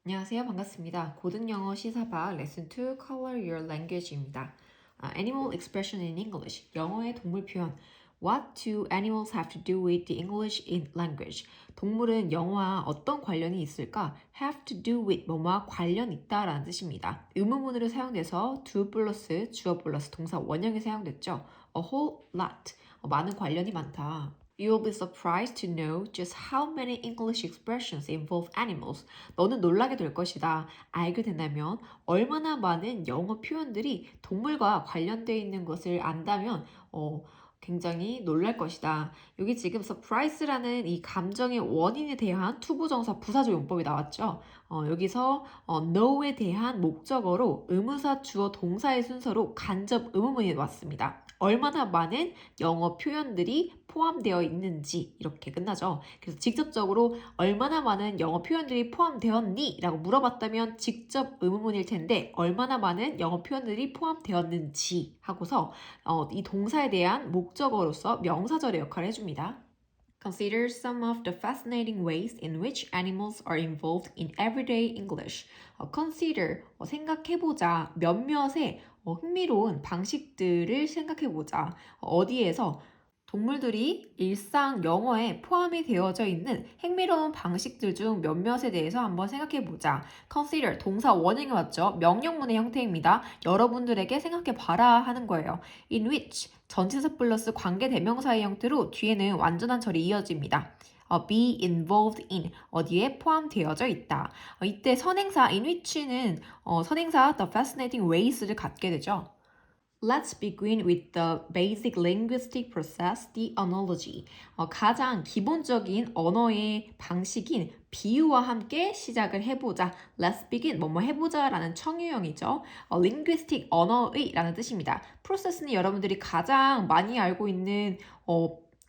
안녕하세요. 반갑습니다. 고등영어 시사박 레슨 2 Color Your Language입니다. Animal expression in English. 영어의 동물 표현. What do animals have to do with the English in language? 동물은 영어와 어떤 관련이 있을까? Have to do with 뭐뭐와 관련 있다라는 뜻입니다. 의문문으로 사용돼서 do 플러스 주어 플러스 동사 원형이 사용됐죠. A whole lot. 많은 관련이 많다. You will be surprised to know just how many English expressions involve animals. 너는 놀라게 될 것이다. 알게 된다면 얼마나 많은 영어 표현들이 동물과 관련되어 있는 것을 안다면 굉장히 놀랄 것이다. 여기 지금 surprise라는 이 감정의 원인에 대한 투부정사 부사적 용법이 나왔죠. 여기서 know에 대한 목적어로 의문사 주어 동사의 순서로 간접 의문문이 왔습니다. 얼마나 많은 영어 표현들이 포함되어 있는지 이렇게 끝나죠. 그래서 직접적으로 얼마나 많은 영어 표현들이 포함되었니? 라고 물어봤다면 직접 의문문일 텐데 얼마나 많은 영어 표현들이 포함되었는지 하고서 이 동사에 대한 목적어로서 명사절의 역할을 해줍니다. Consider some of the fascinating ways in which animals are involved in everyday English. Consider, 생각해보자. 몇몇의 흥미로운 방식들을 생각해보자. 어디에서 동물들이 일상 영어에 포함이 되어져 있는 흥미로운 방식들 중 몇몇에 대해서 한번 생각해보자. Consider, 동사 원형이 왔죠. 명령문의 형태입니다. 여러분들에게 생각해봐라 하는 거예요. In which, 전치사 플러스 관계대명사의 형태로 뒤에는 완전한 절이 이어집니다. be involved in, 어디에 포함되어져 있다. 이때 선행사 in which는 선행사 the fascinating ways를 갖게 되죠. Let's begin with the basic linguistic process, the analogy. 가장 기본적인 언어의 방식인 비유와 함께 시작을 해보자. Let's begin, 뭐뭐 해보자 라는 청유형이죠. linguistic, 언어의 라는 뜻입니다. process는 여러분들이 가장 많이 알고 있는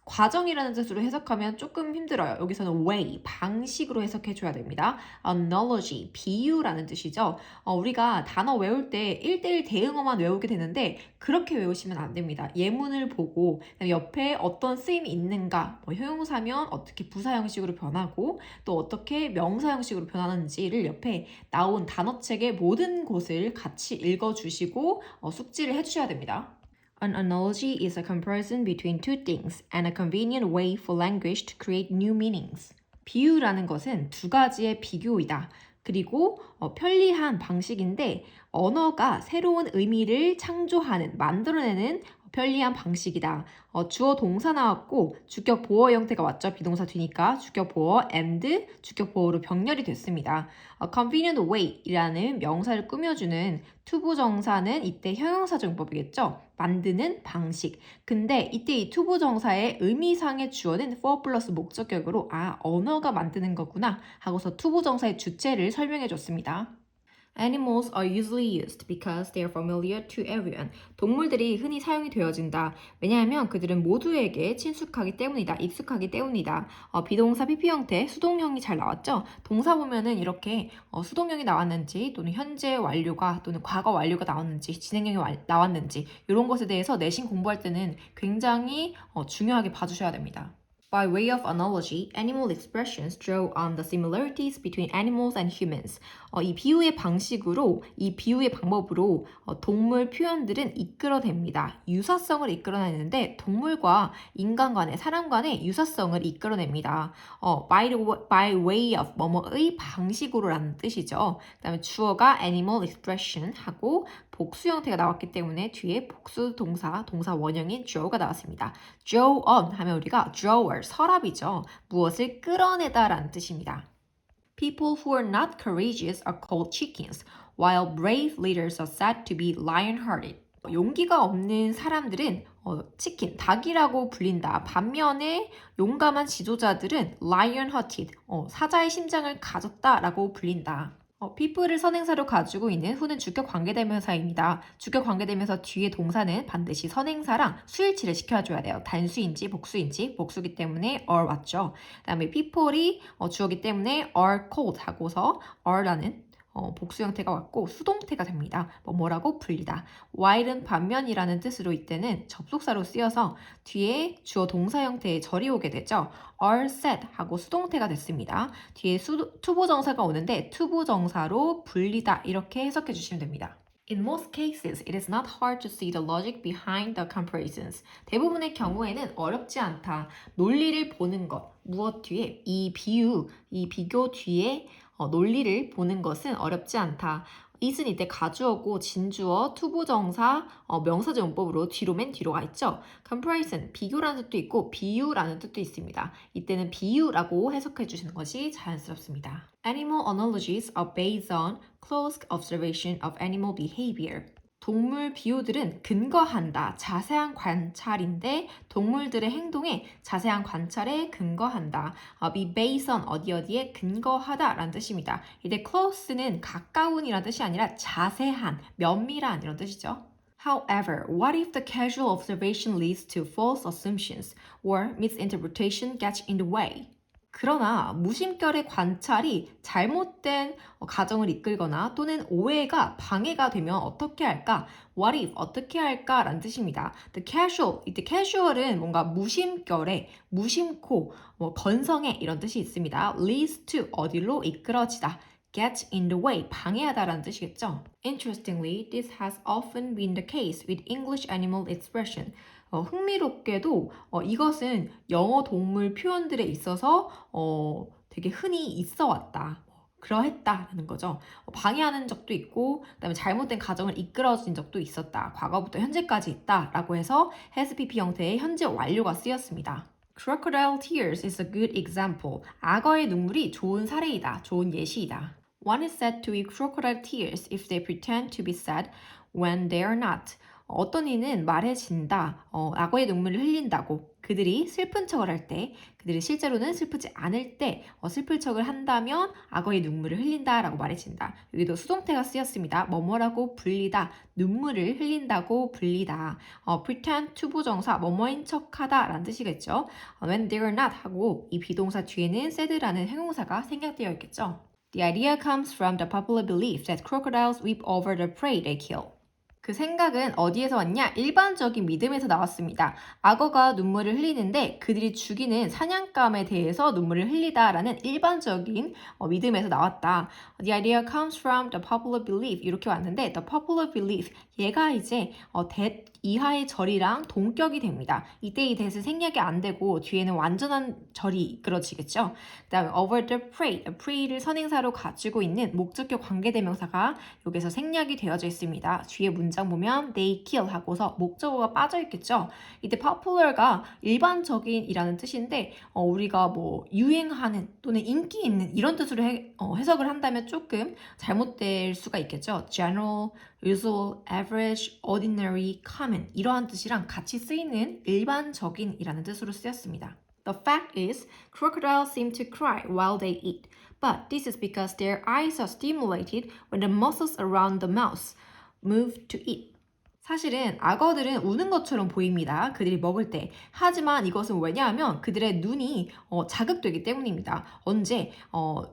과정이라는 뜻으로 해석하면 조금 힘들어요. 여기서는 way, 방식으로 해석해줘야 됩니다. analogy, 비유라는 뜻이죠. 우리가 단어 외울 때 1대1 대응어만 외우게 되는데 그렇게 외우시면 안 됩니다. 예문을 보고 옆에 어떤 쓰임이 있는가, 형용사면 어떻게 부사 형식으로 변하고 또 어떻게 명사 형식으로 변하는지를 옆에 나온 단어책의 모든 곳을 같이 읽어주시고 숙지를 해주셔야 됩니다. An analogy is a comparison between two things and a convenient way for language to create new meanings. 비유라는 것은 두 가지의 비교이다. 그리고 편리한 방식인데 언어가 새로운 의미를 창조하는, 만들어내는 편리한 방식이다. 주어 동사 나왔고 주격 보어 형태가 왔죠. 비동사 뒤니까 주격 보어 and 주격 보어로 병렬이 됐습니다. convenient way이라는 명사를 꾸며주는 투부정사는 이때 형용사적 용법이겠죠. 만드는 방식. 근데 이때 이 투부정사의 의미상의 주어는 for 플러스 목적격으로 언어가 만드는 거구나 하고서 투부정사의 주체를 설명해 줬습니다. Animals are usually used because they are familiar to everyone. 동물들이 흔히 사용이 되어진다. 왜냐하면 그들은 모두에게 친숙하기 때문이다. 익숙하기 때문이다. 비동사 PP 형태, 수동형이 잘 나왔죠? 동사 보면은 이렇게 수동형이 나왔는지 또는 현재 완료가 또는 과거 완료가 나왔는지 진행형이 나왔는지 이런 것에 대해서 내신 공부할 때는 굉장히 중요하게 봐주셔야 됩니다. By way of analogy, animal expressions draw on the similarities between animals and humans. 이 비유의 방식으로, 이 비유의 방법으로 동물 표현들은 이끌어냅니다. 유사성을 이끌어내는데 동물과 인간 간의, 사람 간의 유사성을 이끌어냅니다. by way of, 뭐뭐의 방식으로라는 뜻이죠. 그 다음에 주어가 animal expression 하고 복수 형태가 나왔기 때문에 뒤에 복수 동사, 동사 원형인 draw가 나왔습니다. draw on 하면 우리가 drawer, 서랍이죠. 무엇을 끌어내다 라는 뜻입니다. People who are not courageous are called chickens, while brave leaders are said to be lion-hearted. 용기가 없는 사람들은 치킨, 닭이라고 불린다. 반면에 용감한 지도자들은 lion-hearted, 사자의 심장을 가졌다라고 불린다. people을 선행사로 가지고 있는 who는 주격 관계대명사입니다. 주격 관계대명사 뒤에 동사는 반드시 선행사랑 수일치를 시켜줘야 돼요. 단수인지 복수인지 복수기 때문에 are 왔죠. 그 다음에 people이 주어기 때문에 are called 하고서 are라는 복수 형태가 왔고 수동태가 됩니다. 뭐라고 불리다. while은 반면이라는 뜻으로 이때는 접속사로 쓰여서 뒤에 주어 동사 형태의 절이 오게 되죠. are said 하고 수동태가 됐습니다. 뒤에 투부정사가 오는데 투부정사로 불리다 이렇게 해석해 주시면 됩니다. In most cases, it is not hard to see the logic behind the comparisons. 대부분의 경우에는 어렵지 않다. 논리를 보는 것, 무엇 뒤에, 이 비교 뒤에 논리를 보는 것은 어렵지 않다. it은 이때 가주어고 진주어, 투부정사, 명사제 문법으로 맨 뒤로 가 있죠. comparison, 비교라는 뜻도 있고 비유라는 뜻도 있습니다. 이때는 비유라고 해석해 주시는 것이 자연스럽습니다. Animal analogies are based on close observation of animal behavior. 동물 비유들은 근거한다, 자세한 관찰인데 동물들의 행동에 자세한 관찰에 근거한다. be based on 어디에 근거하다 라는 뜻입니다. 이때 close는 가까운이라는 뜻이 아니라 자세한, 면밀한 이런 뜻이죠. However, what if the casual observation leads to false assumptions or misinterpretation gets in the way? 그러나 무심결의 관찰이 잘못된 가정을 이끌거나 또는 오해가 방해가 되면 어떻게 할까? What if 어떻게 할까? 라는 뜻입니다. The casual, 이때 casual은 뭔가 무심결에, 무심코, 건성에 이런 뜻이 있습니다. leads to 어디로 이끌어지다. get in the way, 방해하다라는 뜻이겠죠. Interestingly, this has often been the case with English animal expression. 흥미롭게도 이것은 영어 동물 표현들에 있어서 되게 흔히 있어 왔다. 그러했다라는 거죠. 방해하는 적도 있고 그다음에 잘못된 가정을 이끌어진 적도 있었다. 과거부터 현재까지 있다라고 해서 has PP 형태의 현재 완료가 쓰였습니다. Crocodile tears is a good example. 악어의 눈물이 좋은 사례이다. 좋은 예시이다. One is said to weep crocodile tears if they pretend to be sad when they are not. 어떤 이는 말해진다, 악어의 눈물을 흘린다고 그들이 슬픈 척을 할 때, 그들이 실제로는 슬프지 않을 때 슬플 척을 한다면 악어의 눈물을 흘린다라고 말해진다. 여기도 수동태가 쓰였습니다. 뭐뭐라고 불리다, 눈물을 흘린다고 불리다. pretend 투부정사, 뭐뭐인 척하다 라는 뜻이겠죠. when they're not 하고 이 비동사 뒤에는 said라는 형용사가 생략되어 있겠죠. The idea comes from the popular belief that crocodiles weep over the prey they kill. 그 생각은 어디에서 왔냐? 일반적인 믿음에서 나왔습니다. 악어가 눈물을 흘리는데 그들이 죽이는 사냥감에 대해서 눈물을 흘리다라는 일반적인 믿음에서 나왔다. The idea comes from the popular belief 이렇게 왔는데 the popular belief 얘가 이제 that 이하의 절이랑 동격이 됩니다. 이때 이 that은 생략이 안 되고 뒤에는 완전한 절이 이끌어지겠죠. 그 다음에 over the prey, prey를 선행사로 가지고 있는 목적격 관계대명사가 여기서 생략이 되어져 있습니다. 뒤에 문장 보면 they kill 하고서 목적어가 빠져 있겠죠. 이때 popular가 일반적인이라는 뜻인데 우리가 뭐 유행하는 또는 인기 있는 이런 뜻으로 해석을 한다면 조금 잘못될 수가 있겠죠. general, usual, average, ordinary, common 이러한 뜻이랑 같이 쓰이는 일반적인이라는 뜻으로 쓰였습니다. The fact is, crocodiles seem to cry while they eat, but this is because their eyes are stimulated when the muscles around the mouth move to eat. 사실은 악어들은 우는 것처럼 보입니다. 그들이 먹을 때. 하지만 이것은 왜냐하면 그들의 눈이 자극되기 때문입니다. 언제?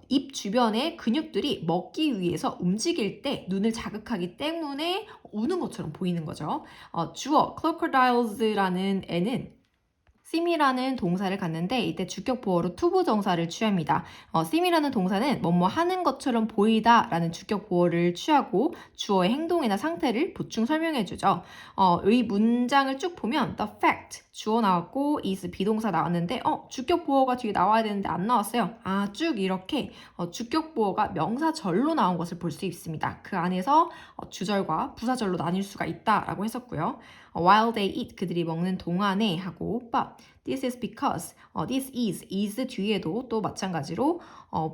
입 주변의 근육들이 먹기 위해서 움직일 때 눈을 자극하기 때문에 우는 것처럼 보이는 거죠. 주어 crocodiles라는 애는 seem이라는 동사를 갖는데 이때 주격보어로 투부정사를 취합니다. seem이라는 동사는 뭐뭐 하는 것처럼 보이다 라는 주격보어를 취하고 주어의 행동이나 상태를 보충 설명해주죠. 이 문장을 쭉 보면 the fact 주어 나왔고 is 비동사 나왔는데 주격보어가 뒤에 나와야 되는데 안 나왔어요. 쭉 이렇게 주격보어가 명사절로 나온 것을 볼 수 있습니다. 그 안에서 주절과 부사절로 나뉠 수가 있다라고 했었고요. while they eat 그들이 먹는 동안에 하고 but this is because this is 뒤에도 또 마찬가지로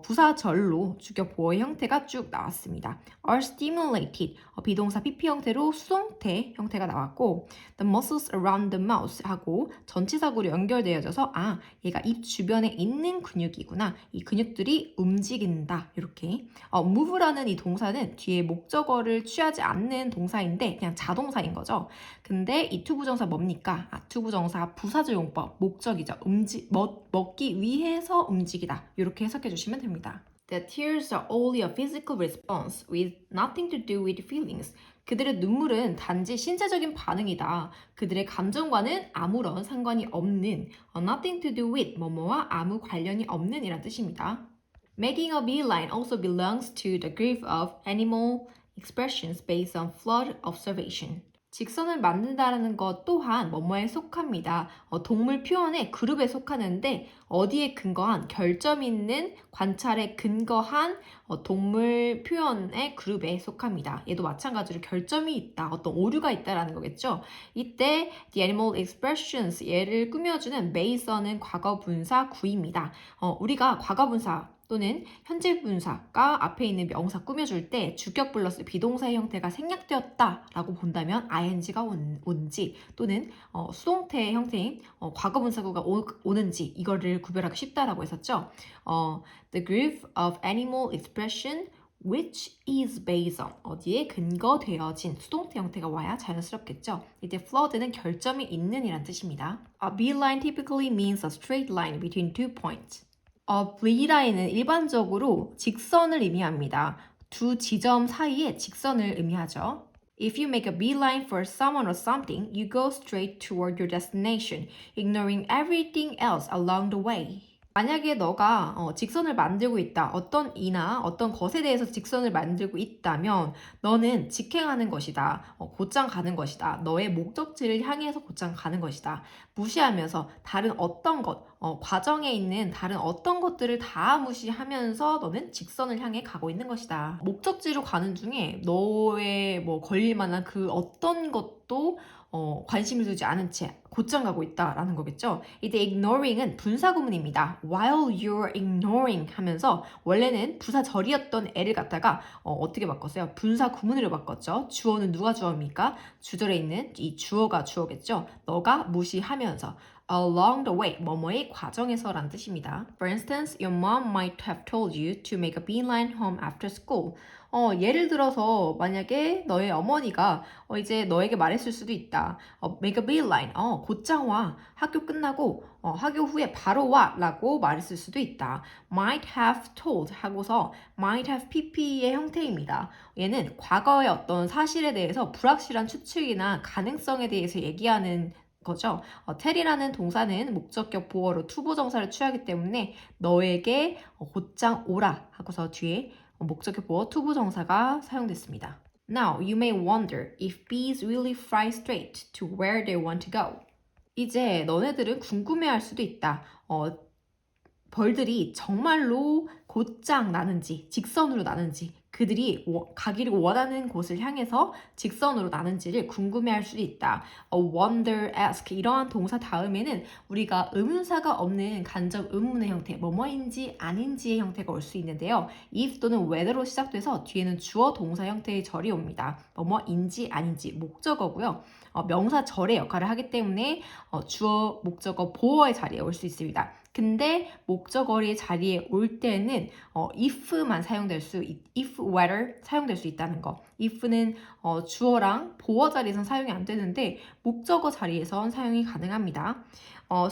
부사절로 주격 보어의 형태가 쭉 나왔습니다. are stimulated 비동사 PP 형태로 수동태 형태가 나왔고 the muscles around the mouth 하고 전치사구로 연결되어져서 얘가 입 주변에 있는 근육이구나. 이 근육들이 움직인다. 이렇게 move라는 이 동사는 뒤에 목적어를 취하지 않는 동사인데 그냥 자동사인 거죠. 근데 이 투부정사 뭡니까? 투부정사 부사절 용법 목적이죠. 먹기 위해서 움직이다. 이렇게 해석해 주시면 됩니다. The tears are only a physical response with nothing to do with feelings. 그들의 눈물은 단지 신체적인 반응이다. 그들의 감정과는 아무런 상관이 없는 nothing to do with 뭐뭐와 아무 관련이 없는 이란 뜻입니다. Making a beeline also belongs to the group of animal expressions based on flood observation. 직선을 만든다는 것 또한 뭐뭐에 속합니다. 동물 표현의 그룹에 속하는데 어디에 근거한 결점 있는 관찰에 근거한 동물 표현의 그룹에 속합니다. 얘도 마찬가지로 결점이 있다, 어떤 오류가 있다라는 거겠죠. 이때 the animal expressions 얘를 꾸며주는 Mason은 과거 분사 구입니다. 우리가 과거 분사 또는 현재 분사가 앞에 있는 명사 꾸며줄 때 주격 플러스 비동사의 형태가 생략되었다라고 본다면 ing가 온지 또는 수동태의 형태인 과거 분사구가 오는지 이거를 구별하기 쉽다라고 했었죠. The group of animal expression which is based on 어디에 근거되어진 수동태 형태가 와야 자연스럽겠죠. 이때 flood는 결점이 있는 이란 뜻입니다. A beeline typically means a straight line between two points. B라인은 일반적으로 직선을 의미합니다. 두 지점 사이의 직선을 의미하죠. If you make a beeline for someone or something, you go straight toward your destination, ignoring everything else along the way. 만약에 너가 직선을 만들고 있다. 어떤 이나 어떤 것에 대해서 직선을 만들고 있다면 너는 직행하는 것이다. 곧장 가는 것이다. 너의 목적지를 향해서 곧장 가는 것이다. 무시하면서 다른 어떤 것, 과정에 있는 다른 어떤 것들을 다 무시하면서 너는 직선을 향해 가고 있는 것이다. 목적지로 가는 중에 너의 걸릴 만한 그 어떤 것도 관심을 두지 않은 채 곧장 가고 있다라는 거겠죠. 이때 ignoring은 분사구문입니다. While you're ignoring 하면서 원래는 부사절이었던 애를 갖다가 어떻게 바꿨어요? 분사구문으로 바꿨죠. 주어는 누가 주어입니까? 주절에 있는 이 주어가 주어겠죠. 너가 무시하면서 along the way, 뭐뭐의 과정에서라는 뜻입니다. For instance, your mom might have told you to make a beeline home after school. 예를 들어서 만약에 너의 어머니가 이제 너에게 말했을 수도 있다. make a beeline. 곧장 와. 학교 끝나고 학교 후에 바로 와 라고 말했을 수도 있다. might have told 하고서 might have pp의 형태입니다. 얘는 과거의 어떤 사실에 대해서 불확실한 추측이나 가능성에 대해서 얘기하는 거죠. tell이라는 동사는 목적격 보어로 투부정사를 취하기 때문에 너에게 곧장 오라 하고서 뒤에 목적격 보어 투부정사가 사용됐습니다. Now, you may wonder if bees really fly straight to where they want to go. 이제 너네들은 궁금해할 수도 있다. 벌들이 정말로 곧장 나는지, 직선으로 나는지, 그들이 가기를 원하는 곳을 향해서 직선으로 나는지를 궁금해할 수도 있다. wonder, ask 이러한 동사 다음에는 우리가 의문사가 없는 간접 의문의 형태, 뭐뭐인지 아닌지의 형태가 올 수 있는데요. if 또는 whether로 시작돼서 뒤에는 주어 동사 형태의 절이 옵니다. 뭐뭐인지 아닌지 목적어고요. 명사 절의 역할을 하기 때문에 주어, 목적어, 보어의 자리에 올 수 있습니다. 근데 목적어의 자리에 올 때는 if만 사용될 수, if whether 사용될 수 있다는 거. if는 주어랑 보어 자리에선 사용이 안 되는데 목적어 자리에선 사용이 가능합니다.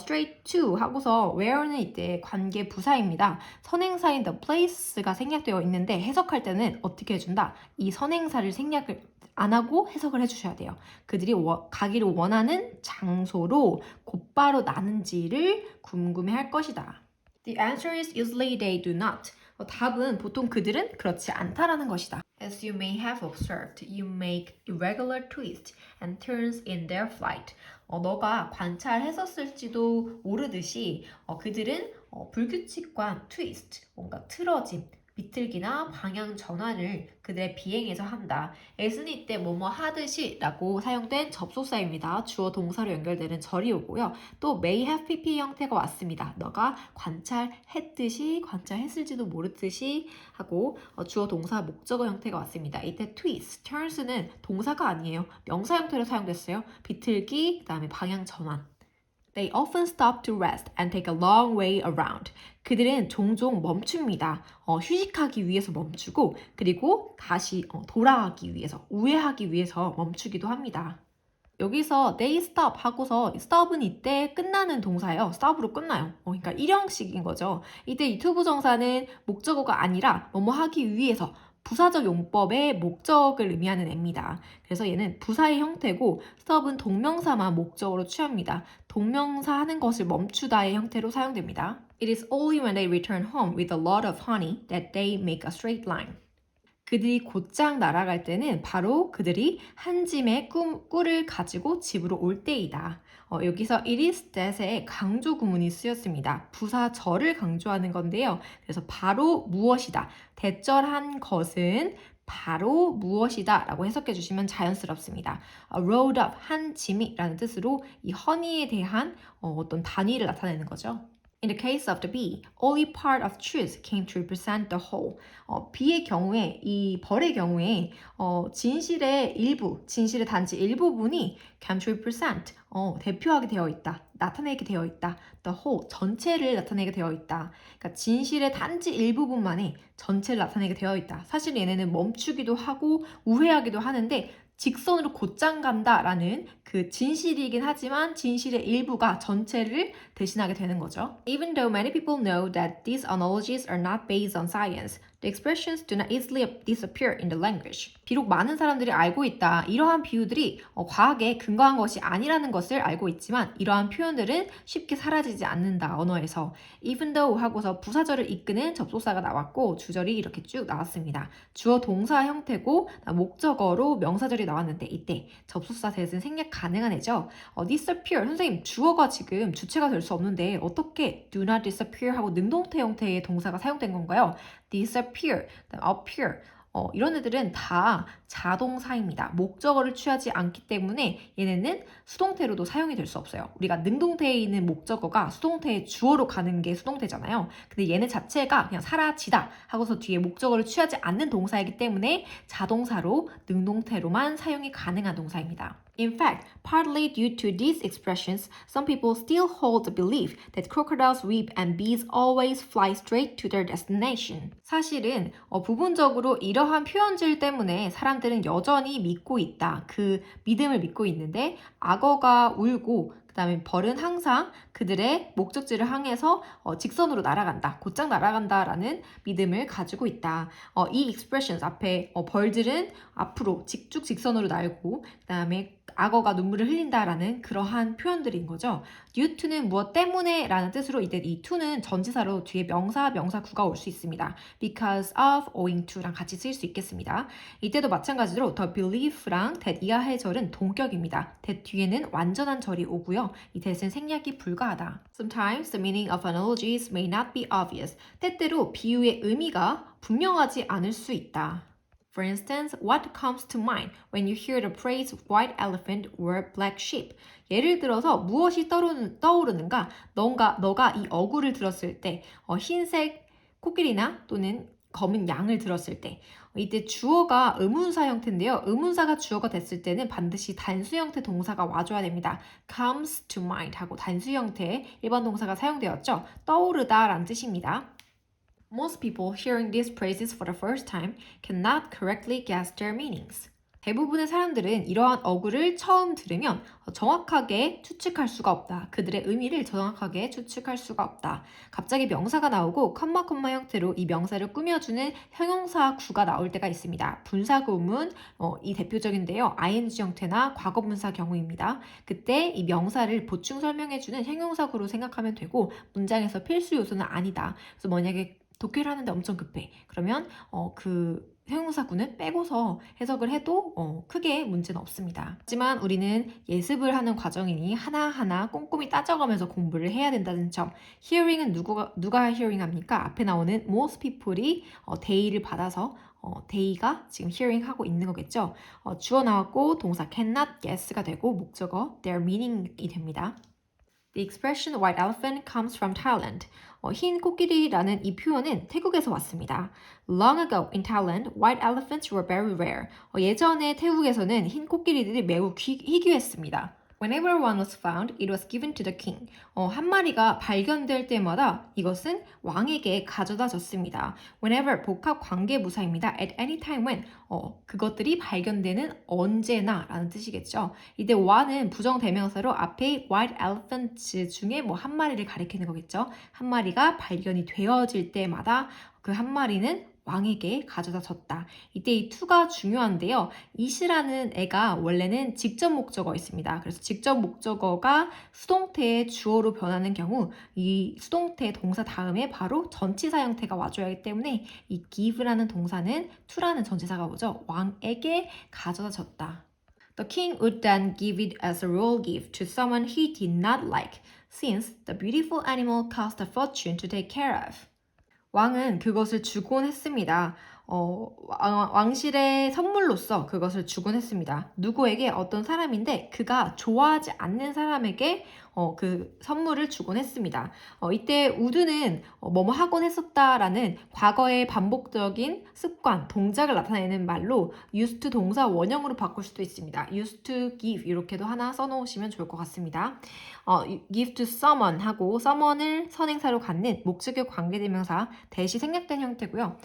straight to 하고서 where는 이때 관계 부사입니다. 선행사인 the place가 생략되어 있는데 해석할 때는 어떻게 해준다? 이 선행사를 생략을 안 하고 해석을 해주셔야 돼요. 그들이 가기를 원하는 장소로 곧바로 나는지를 궁금해할 것이다. The answer is usually they do not. 답은 보통 그들은 그렇지 않다라는 것이다. As you may have observed, you make irregular twists and turns in their flight. 너가 관찰했었을지도 모르듯이 그들은 불규칙과 twist, 뭔가 틀어짐, 비틀기나 방향 전환을 그들의 비행에서 한다. as는 이때 뭐뭐 하듯이 라고 사용된 접속사입니다. 주어 동사로 연결되는 절이 오고요. 또 may have pp 형태가 왔습니다. 너가 관찰했듯이, 관찰했을지도 모르듯이 하고 주어 동사 목적어 형태가 왔습니다. 이때 twist, turns는 동사가 아니에요. 명사 형태로 사용됐어요. 비틀기, 그 다음에 방향 전환. They often stop to rest and take a long way around. 그들은 종종 멈춥니다. 휴식하기 위해서 멈추고 그리고 다시 돌아가기 위해서, 우회하기 위해서 멈추기도 합니다. 여기서 they stop 하고서 stop은 이때 끝나는 동사예요. stop으로 끝나요. 그러니까 일형식인 거죠. 이때 이 투부정사는 목적어가 아니라 뭐뭐 하기 위해서 부사적 용법의 목적을 의미하는 애입니다. 그래서 얘는 부사의 형태고 stop은 동명사만 목적으로 취합니다. 동명사 하는 것을 멈추다의 형태로 사용됩니다. It is only when they return home with a lot of honey that they make a straight line. 그들이 곧장 날아갈 때는 바로 그들이 한 짐의 꿀을 가지고 집으로 올 때이다. 여기서 it is that의 강조 구문이 쓰였습니다. 부사 절을 강조하는 건데요. 그래서 바로 무엇이다. 대절한 것은 바로 무엇이다 라고 해석해 주시면 자연스럽습니다. rolled up, 한 짐이라는 뜻으로 이 honey에 대한 어떤 단위를 나타내는 거죠. In the case of the bee, only part of truth came to represent the whole. B의 경우에, 이 벌의 경우에 진실의 일부, 진실의 단지 일부분이 came to represent, 대표하게 되어 있다, 나타내게 되어 있다. The whole, 전체를 나타내게 되어 있다. 그러니까 진실의 단지 일부분만이 전체를 나타내게 되어 있다. 사실 얘네는 멈추기도 하고 우회하기도 하는데 직선으로 곧장 간다라는 그 진실이긴 하지만 진실의 일부가 전체를 대신하게 되는 거죠. Even though many people know that these analogies are not based on science, the expressions do not easily disappear in the language. 비록 많은 사람들이 알고 있다. 이러한 비유들이 과학에 근거한 것이 아니라는 것을 알고 있지만 이러한 표현들은 쉽게 사라지지 않는다. 언어에서. Even though 하고서 부사절을 이끄는 접속사가 나왔고 주절이 이렇게 쭉 나왔습니다. 주어 동사 형태고 목적어로 명사절이 나왔는데 이때 접속사 대신 생략 가능한 애죠. disappear. 선생님 주어가 지금 주체가 될 수 없는데 어떻게 do not disappear 하고 능동태 형태의 동사가 사용된 건가요? disappear, appear. 이런 애들은 다 자동사입니다. 목적어를 취하지 않기 때문에 얘네는 수동태로도 사용이 될 수 없어요. 우리가 능동태에 있는 목적어가 수동태의 주어로 가는 게 수동태잖아요. 근데 얘네 자체가 그냥 사라지다 하고서 뒤에 목적어를 취하지 않는 동사이기 때문에 자동사로 능동태로만 사용이 가능한 동사입니다. In fact, partly due to these expressions, some people still hold the belief that crocodiles weep and bees always fly straight to their destination. 사실은 부분적으로 이러한 표현질 때문에 사람들은 여전히 믿고 있다. 그 믿음을 믿고 있는데 악어가 울고 그 다음에 벌은 항상 그들의 목적지를 향해서 직선으로 날아간다. 곧장 날아간다라는 믿음을 가지고 있다. 이 expressions 앞에 벌들은 앞으로 쭉 직선으로 날고 그 다음에 악어가 눈물을 흘린다라는 그러한 표현들인 거죠. due to는 무엇 때문에 라는 뜻으로 이때 이 to는 전치사로 뒤에 명사구가 올 수 있습니다. because of, owing to랑 같이 쓰일 수 있겠습니다. 이때도 마찬가지로 the belief랑 that 이하의 절은 동격입니다. that 뒤에는 완전한 절이 오고요. 이 that은 생략이 불가하다. Sometimes the meaning of analogies may not be obvious. 때때로 비유의 의미가 분명하지 않을 수 있다. For instance, what comes to mind when you hear the phrase white elephant or black sheep? 예를 들어서 무엇이 떠오르는가? 너가 이 어구를 들었을 때 흰색 코끼리나 또는 검은 양을 들었을 때 이때 주어가 의문사 형태인데요. 의문사가 주어가 됐을 때는 반드시 단수 형태 동사가 와줘야 됩니다. comes to mind 하고 단수 형태의 일반 동사가 사용되었죠. 떠오르다 라는 뜻입니다. Most people hearing these phrases for the first time cannot correctly guess their meanings. 대부분의 사람들은 이러한 어구를 처음 들으면 정확하게 추측할 수가 없다. 그들의 의미를 정확하게 추측할 수가 없다. 갑자기 명사가 나오고 컴마 형태로 이 명사를 꾸며주는 형용사 구가 나올 때가 있습니다. 분사구문 이 대표적인데요. ing 형태나 과거분사 경우입니다. 그때 이 명사를 보충 설명해주는 형용사 구로 생각하면 되고 문장에서 필수 요소는 아니다. 그래서 만약에 독해를 하는데 엄청 급해. 그러면 그 형용사구는 빼고서 해석을 해도 크게 문제는 없습니다. 하지만 우리는 예습을 하는 과정이니 하나하나 꼼꼼히 따져가면서 공부를 해야 된다는 점. hearing은 누가 hearing 합니까? 앞에 나오는 most people이 they를 받아서 they가 지금 hearing 하고 있는 거겠죠. 주어 나왔고 동사 cannot guess가 되고 목적어 their meaning이 됩니다. The expression white elephant comes from Thailand. 흰 코끼리라는 이 표현은 태국에서 왔습니다. Long ago in Thailand, white elephants were very rare. 예전에 태국에서는 흰 코끼리들이 매우 희귀했습니다. Whenever one was found, it was given to the king. 한 마리가 발견될 때마다 이것은 왕에게 가져다 줬습니다. Whenever 복합 관계부사입니다. At any time when 그것들이 발견되는 언제나 라는 뜻이겠죠. 이때 one은 부정대명사로 앞에 white elephants 중에 뭐 한 마리를 가리키는 거겠죠. 한 마리가 발견이 되어질 때마다 그 한 마리는 왕에게 가져다 줬다. 이때 이 to가 중요한데요. it이라는 애가 원래는 직접 목적어 있습니다. 그래서 직접 목적어가 수동태의 주어로 변하는 경우 이 수동태 동사 다음에 바로 전치사 형태가 와줘야 하기 때문에 이 give라는 동사는 to라는 전치사가 오죠. 왕에게 가져다 줬다. The king would then give it as a royal gift to someone he did not like, since the beautiful animal cost a fortune to take care of. 왕은 그것을 주곤 했습니다. 왕실의 선물로서 그것을 주곤 했습니다. 누구에게 어떤 사람인데 그가 좋아하지 않는 사람에게 그 선물을 주곤 했습니다. 이때 would는 뭐뭐 하곤 했었다라는 과거의 반복적인 습관, 동작을 나타내는 말로 used to 동사 원형으로 바꿀 수도 있습니다. used to give 이렇게도 하나 써놓으시면 좋을 것 같습니다. give to someone 하고 someone을 선행사로 갖는 목적격 관계대명사 대시 생략된 형태고요.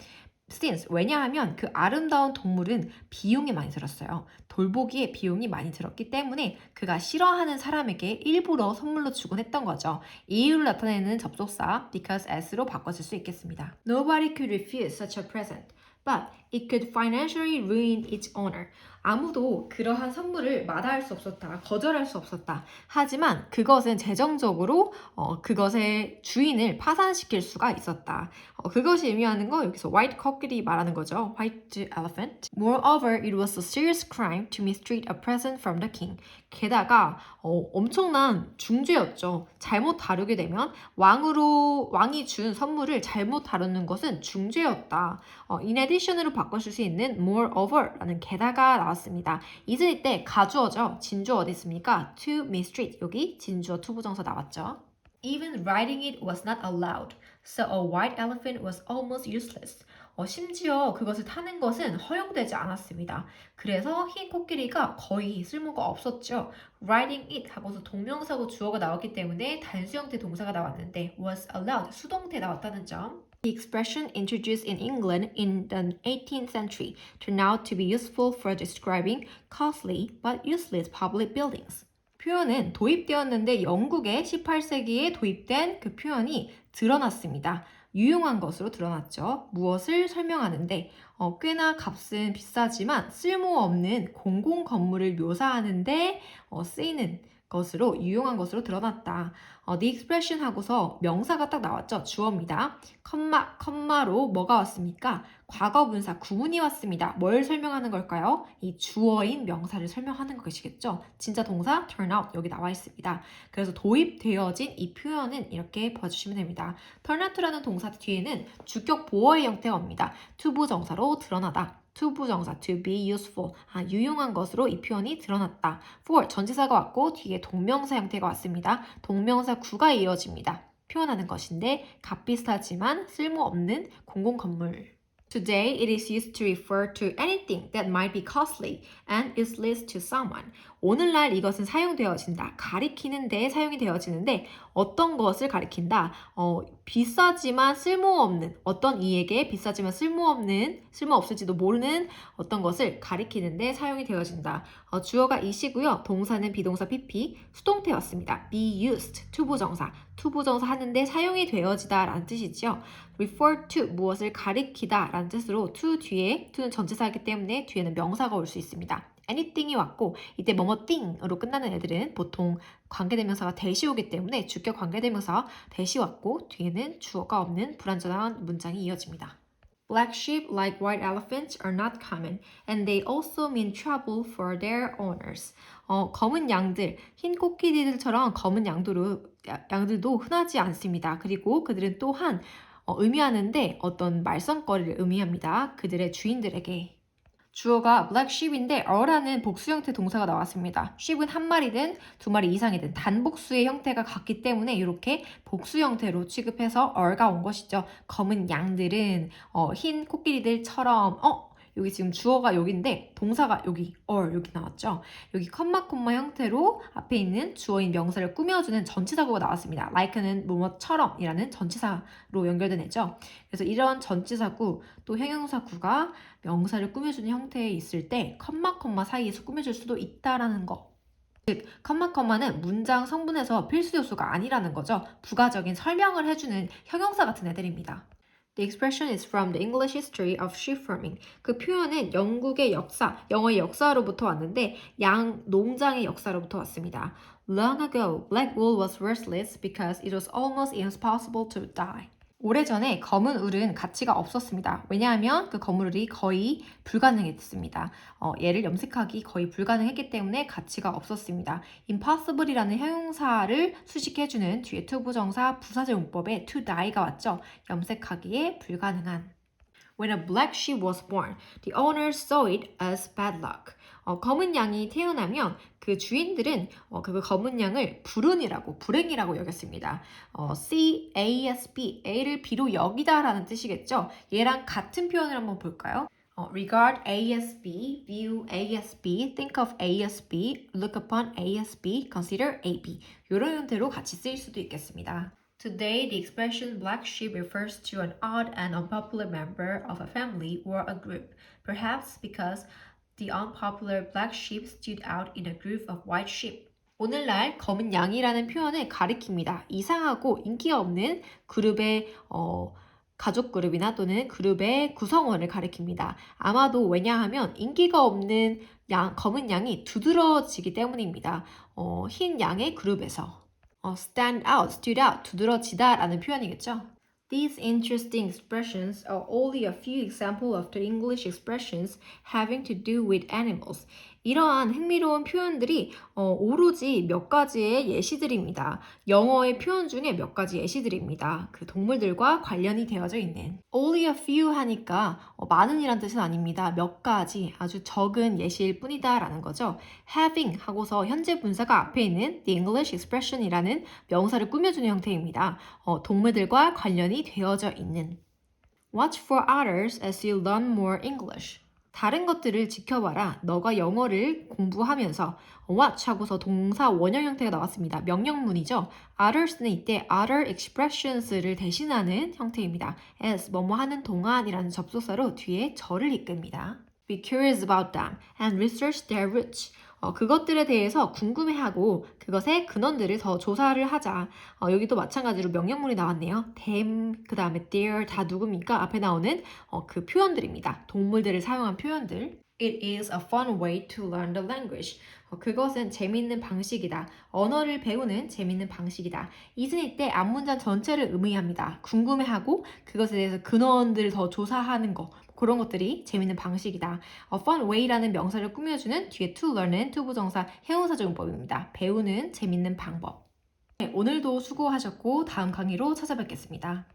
since 왜냐하면 그 아름다운 동물은 비용이 많이 들었어요. 돌보기에 비용이 많이 들었기 때문에 그가 싫어하는 사람에게 일부러 선물로 주곤 했던 거죠. 이유를 나타내는 접속사 because as로 바꿔줄 수 있겠습니다. Nobody could refuse such a present, but it could financially ruin its owner. 아무도 그러한 선물을 마다할 수 없었다, 거절할 수 없었다. 하지만 그것은 재정적으로 그것의 주인을 파산시킬 수가 있었다. 그것이 의미하는 거 여기서 white cockity 말하는 거죠. white elephant. Moreover, it was a serious crime to mistreat a present from the king. 게다가 엄청난 중죄였죠. 잘못 다루게 되면 왕이 준 선물을 잘못 다루는 것은 중죄였다. in addition으로 바꿔줄 수 있는 moreover라는 게다가 나왔습니다. it은 이때 가주어죠. 진주어 어디 있습니까? to mistreat 여기 진주어 투부정사 나왔죠. Even riding it was not allowed, so a white elephant was almost useless. 심지어 그것을 타는 것은 허용되지 않았습니다. 그래서 흰 코끼리가 거의 쓸모가 없었죠. Riding it 하고서 동명사고 주어가 나왔기 때문에 단수 형태 동사가 나왔는데 was allowed 수동태 나왔다는 점. The expression introduced in England in the 18th century turned out to be useful for describing costly but useless public buildings. 표현은 도입되었는데 영국에 18세기에 도입된 그 표현이 드러났습니다. 유용한 것으로 드러났죠. 무엇을 설명하는데 꽤나 값은 비싸지만 쓸모없는 공공 건물을 묘사하는데 쓰이는 것으로 유용한 것으로 드러났다. The expression 하고서 명사가 딱 나왔죠. 주어입니다. 컴마로 뭐가 왔습니까? 과거분사 구문이 왔습니다. 뭘 설명하는 걸까요? 이 주어인 명사를 설명하는 것이겠죠. 진짜 동사 turn out 여기 나와 있습니다. 그래서 도입되어진 이 표현은 이렇게 봐주시면 됩니다. turn out라는 동사 뒤에는 주격 보어의 형태가 옵니다. 투부정사로 드러나다. 투부정사 to be useful 유용한 것으로 이 표현이 드러났다. for 전치사가 왔고 뒤에 동명사 형태가 왔습니다. 동명사 구가 이어집니다. 표현하는 것인데 값비슷하지만 쓸모없는 공공 건물. Today, it is used to refer to anything that might be costly and useless to someone. 오늘날 이것은 사용되어진다. 가리키는 데 사용이 되어지는데 어떤 것을 가리킨다? 비싸지만 쓸모없는 어떤 이에게 비싸지만 쓸모없을지도 모르는 어떤 것을 가리키는 데 사용이 되어진다. 주어가 it이고요. 동사는 비동사 pp, 수동태 왔습니다. be used, 투부정사 하는데 사용이 되어지다 라는 뜻이죠. refer to, 무엇을 가리키다 라는 뜻으로 to 뒤에, to는 전치사이기 때문에 뒤에는 명사가 올 수 있습니다. anything이 왔고 이때 뭐뭐 thing으로 끝나는 애들은 보통 관계대명사가 대시 오기 때문에 주격 관계대명사 대시 왔고 뒤에는 주어가 없는 불완전한 문장이 이어집니다. Black sheep like white elephants are not common and they also mean trouble for their owners. 검은 양들, 흰 코끼리들처럼 검은 양들도 흔하지 않습니다. 그리고 그들은 또한 의미하는데 어떤 말썽거리를 의미합니다. 그들의 주인들에게. 주어가 black sheep인데 a라는 복수 형태 동사가 나왔습니다. sheep은 한 마리든 두 마리 이상이든 단복수의 형태가 같기 때문에 이렇게 복수 형태로 취급해서 a가 온 것이죠. 검은 양들은 흰 코끼리들처럼 여기 지금 주어가 여기인데 동사가 여기 여기 나왔죠. 여기 컴마 형태로 앞에 있는 주어인 명사를 꾸며주는 전치사구가 나왔습니다. like는 뭐뭐처럼 이라는 전치사로 연결된 애죠. 그래서 이런 전치사구 또 형용사구가 명사를 꾸며주는 형태에 있을 때 컴마 사이에서 꾸며줄 수도 있다라는 거. 즉, 컴마는 문장 성분에서 필수 요소가 아니라는 거죠. 부가적인 설명을 해주는 형용사 같은 애들입니다. The expression is from the English history of sheep farming. 그 표현은 영국의 역사, 영어의 역사로부터 왔는데 양 농장의 역사로부터 왔습니다. Long ago, black wool was worthless because it was almost impossible to dye. 오래전에 검은 울은 가치가 없었습니다. 왜냐하면 그 검은 울이 거의 불가능했습니다. 얘를 염색하기 거의 불가능했기 때문에 가치가 없었습니다. impossible이라는 형용사를 수식해주는 뒤에 to 부정사 부사절 문법에 to dye가 왔죠. 염색하기에 불가능한. When a black sheep was born, the owners saw it as bad luck. 검은 양이 태어나면 그 주인들은 그 검은 양을 불행이라고 여겼습니다. C, A, S, B, A를 B로 여기다라는 뜻이겠죠. 얘랑 같은 표현을 한번 볼까요? regard A as B, view A as B, think of A as B, look upon A as B, consider A, B. 이런 형태로 같이 쓰일 수도 있겠습니다. Today, the expression black sheep refers to an odd and unpopular member of a family or a group, perhaps because the unpopular black sheep stood out in a group of white sheep. 오늘날 검은 양이라는 표현을 가리킵니다. 이상하고 인기가 없는 그룹의 가족 그룹이나 또는 그룹의 구성원을 가리킵니다. 아마도 왜냐하면 인기가 없는 검은 양이 두드러지기 때문입니다. 흰 양의 그룹에서. stand out, stood out, 두드러지다 라는 표현이겠죠. These interesting expressions are only a few examples of the English expressions having to do with animals. 이러한 흥미로운 표현들이 오로지 몇 가지의 예시들입니다. 영어의 표현 중에 몇 가지 예시들입니다. 그 동물들과 관련이 되어져 있는. Only a few 하니까 많은이란 뜻은 아닙니다. 몇 가지 아주 적은 예시일 뿐이다 라는 거죠. Having 하고서 현재 분사가 앞에 있는 the English expression이라는 명사를 꾸며주는 형태입니다. 동물들과 관련이 되어져 있는. Watch for others as you learn more English. 다른 것들을 지켜봐라. 너가 영어를 공부하면서 watch 하고서 동사 원형 형태가 나왔습니다. 명령문이죠. others는 이때 other expressions를 대신하는 형태입니다. as 뭐뭐 하는 동안이라는 접속사로 뒤에 절을 이끕니다. Be curious about them and research their roots. 그것들에 대해서 궁금해하고 그것의 근원들을 더 조사를 하자. 여기도 마찬가지로 명령문이 나왔네요. them, 그 다음에 their 다 누굽니까? 앞에 나오는 그 표현들입니다. 동물들을 사용한 표현들. It is a fun way to learn the language. 그것은 재미있는 방식이다. 언어를 배우는 재미있는 방식이다. 이는 이때 앞문장 전체를 의미합니다. 궁금해하고 그것에 대해서 근원들을 더 조사하는 거. 그런 것들이 재밌는 방식이다. fun way라는 명사를 꾸며주는 뒤에 to learn은 to 부정사 형용사적 용법입니다. 배우는 재밌는 방법. 네, 오늘도 수고하셨고 다음 강의로 찾아뵙겠습니다.